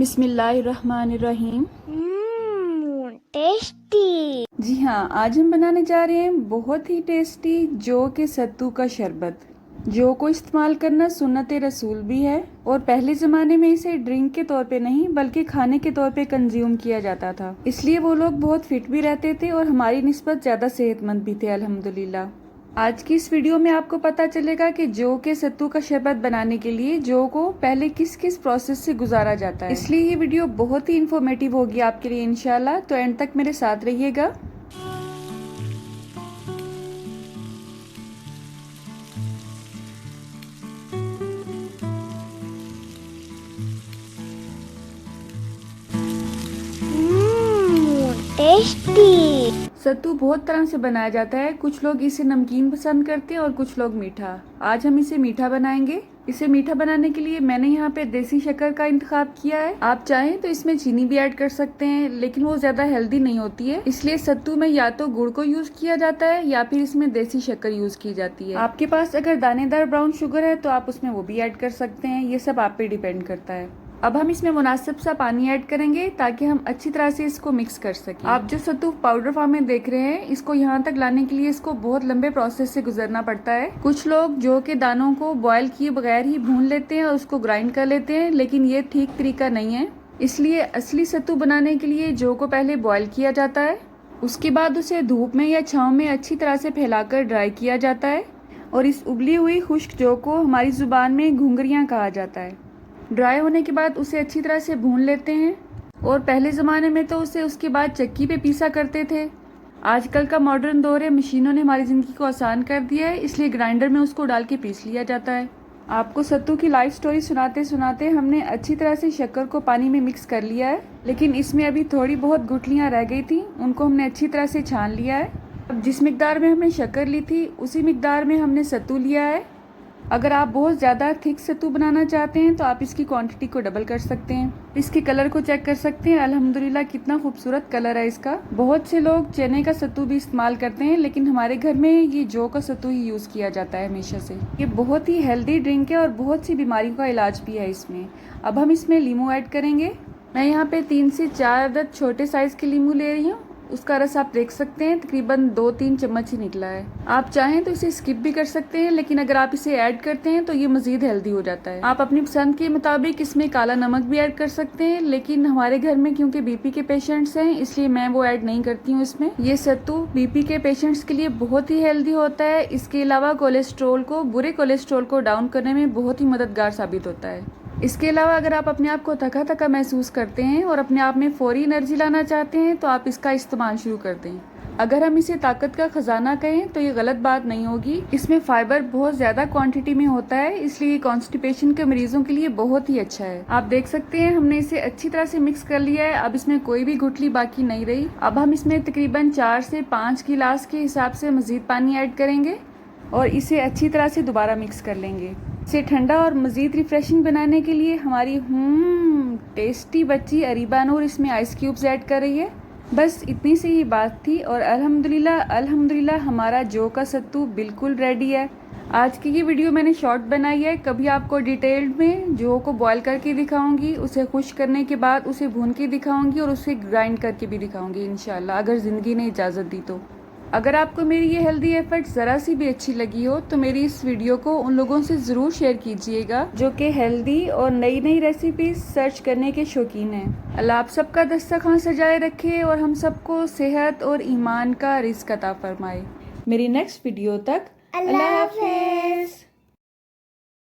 बिस्मिल्लाहिर्रहमानिर्रहीम। टेस्टी। जी हाँ, आज हम बनाने जा रहे हैं बहुत ही टेस्टी जौ के सत्तू का शरबत। जौ को इस्तेमाल करना सुन्नत रसूल भी है और पहले ज़माने में इसे ड्रिंक के तौर पे नहीं बल्कि खाने के तौर पे कंज्यूम किया जाता था। इसलिए वो लोग बहुत फिट भी रहते थे और हमारी निस्बत ज़्यादा सेहतमंद भी थे अल्हम्दुलिल्लाह। आज की इस वीडियो में आपको पता चलेगा कि जौ के सत्तू का शरबत बनाने के लिए जौ को पहले किस किस प्रोसेस से गुजारा जाता है। इसलिए ये वीडियो बहुत ही इंफॉर्मेटिव होगी आपके लिए इंशाल्लाह, तो एंड तक मेरे साथ रहिएगा। टेस्टी। सत्तू बहुत तरह से बनाया जाता है। कुछ लोग इसे नमकीन पसंद करते हैं और कुछ लोग मीठा। आज हम इसे मीठा बनाएंगे। इसे मीठा बनाने के लिए मैंने यहाँ पे देसी शक्कर का इंतखाब किया है। आप चाहें तो इसमें चीनी भी ऐड कर सकते हैं, लेकिन वो ज्यादा हेल्दी नहीं होती है। इसलिए सत्तू में या तो गुड़ को यूज किया जाता है या फिर इसमें देसी शक्कर यूज की जाती है। आपके पास अगर दानेदार ब्राउन शुगर है तो आप उसमें वो भी ऐड कर सकते हैं। ये सब आप पे डिपेंड करता है। अब हम इसमें मुनासिब सा पानी ऐड करेंगे ताकि हम अच्छी तरह से इसको मिक्स कर सकें। आप जो सत्तू पाउडर फॉर्म में देख रहे हैं, इसको यहाँ तक लाने के लिए इसको बहुत लंबे प्रोसेस से गुजरना पड़ता है। कुछ लोग जौ के दानों को बॉयल किए बगैर ही भून लेते हैं और उसको ग्राइंड कर लेते हैं, लेकिन ये ठीक तरीका नहीं है। इसलिए असली सत्तू बनाने के लिए जौ को पहले बॉयल किया जाता है, उसके बाद उसे धूप में या छाँव में अच्छी तरह से फैलाकर ड्राई किया जाता है और इस उबली हुई खुश्क जौ को हमारी जुबान में घुंघरियाँ कहा जाता है। ड्राई होने के बाद उसे अच्छी तरह से भून लेते हैं और पहले ज़माने में तो उसे उसके बाद चक्की पे पीसा करते थे। आजकल का मॉडर्न दौर है, मशीनों ने हमारी ज़िंदगी को आसान कर दिया है, इसलिए ग्राइंडर में उसको डाल के पीस लिया जाता है। आपको सत्तू की लाइफ स्टोरी सुनाते सुनाते हमने अच्छी तरह से शक्कर को पानी में मिक्स कर लिया है, लेकिन इसमें अभी थोड़ी बहुत गुठलियाँ रह गई थी, उनको हमने अच्छी तरह से छान लिया है। अब जिस मिकदार में हमने शक्कर ली थी उसी मिकदार में हमने सत्तू लिया है। अगर आप बहुत ज़्यादा थिक सत्तू बनाना चाहते हैं तो आप इसकी क्वांटिटी को डबल कर सकते हैं। इसके कलर को चेक कर सकते हैं, अल्हम्दुलिल्लाह कितना खूबसूरत कलर है इसका। बहुत से लोग चने का सत्तू भी इस्तेमाल करते हैं, लेकिन हमारे घर में ये जौ का सत्तू ही यूज़ किया जाता है हमेशा से। ये बहुत ही हेल्दी ड्रिंक है और बहुत सी बीमारियों का इलाज भी है इसमें। अब हम इसमें लीमू ऐड करेंगे। मैं यहाँ पे 3 से 4 अदद छोटे साइज़ के लीमू ले रही हूँ। उसका रस आप देख सकते हैं तकरीबन 2-3 चम्मच ही निकला है। आप चाहें तो इसे स्किप भी कर सकते हैं, लेकिन अगर आप इसे ऐड करते हैं तो ये मजीद हेल्दी हो जाता है। आप अपनी पसंद के मुताबिक इसमें काला नमक भी ऐड कर सकते हैं, लेकिन हमारे घर में क्योंकि बीपी के पेशेंट्स हैं इसलिए मैं वो ऐड नहीं करती हूँ इसमें। ये सत्तू बीपी के पेशेंट्स के लिए बहुत ही हेल्दी होता है। इसके अलावा कोलेस्ट्रोल को, बुरे कोलेस्ट्रोल को डाउन करने में बहुत ही मददगार साबित होता है। इसके अलावा अगर आप अपने आप को थका थका महसूस करते हैं और अपने आप में फौरी एनर्जी लाना चाहते हैं तो आप इसका इस्तेमाल शुरू कर दें। अगर हम इसे ताकत का खजाना कहें तो ये गलत बात नहीं होगी। इसमें फाइबर बहुत ज़्यादा क्वांटिटी में होता है, इसलिए कॉन्स्टिपेशन के मरीजों के लिए बहुत ही अच्छा है। आप देख सकते हैं हमने इसे अच्छी तरह से मिक्स कर लिया है। अब इसमें कोई भी गुठली बाकी नहीं रही। अब हम इसमें तकरीबन 4 से 5 गिलास के हिसाब से मज़ीद पानी ऐड करेंगे और इसे अच्छी तरह से दोबारा मिक्स कर लेंगे। इसे ठंडा और मज़ीद रिफ्रेशिंग बनाने के लिए हमारी टेस्टी बच्ची अरीबा नूर इसमें आइस क्यूब्स ऐड कर रही है। बस इतनी सी ही बात थी और अल्हम्दुलिल्लाह हमारा जौ का सत्तू बिल्कुल रेडी है। आज की ये वीडियो मैंने शॉर्ट बनाई है, कभी आपको डिटेल्ड में जौ को बॉयल करके दिखाऊंगी, उसे खुश्क करने के बाद उसे भून के दिखाऊंगी और उसे ग्राइंड करके भी दिखाऊंगी इंशाल्लाह, अगर ज़िंदगी ने इजाज़त दी तो। अगर आपको मेरी ये हेल्दी एफर्ट ज़रा सी भी अच्छी लगी हो तो मेरी इस वीडियो को उन लोगों से ज़रूर शेयर कीजिएगा जो कि हेल्दी और नई नई रेसिपीज सर्च करने के शौकीन हैं। अल्लाह आप सबका दस्तरखान सजाए रखे और हम सबको सेहत और ईमान का रिज़्क अता फरमाए। मेरी नेक्स्ट वीडियो तक अल्लाह हाफ़िज़।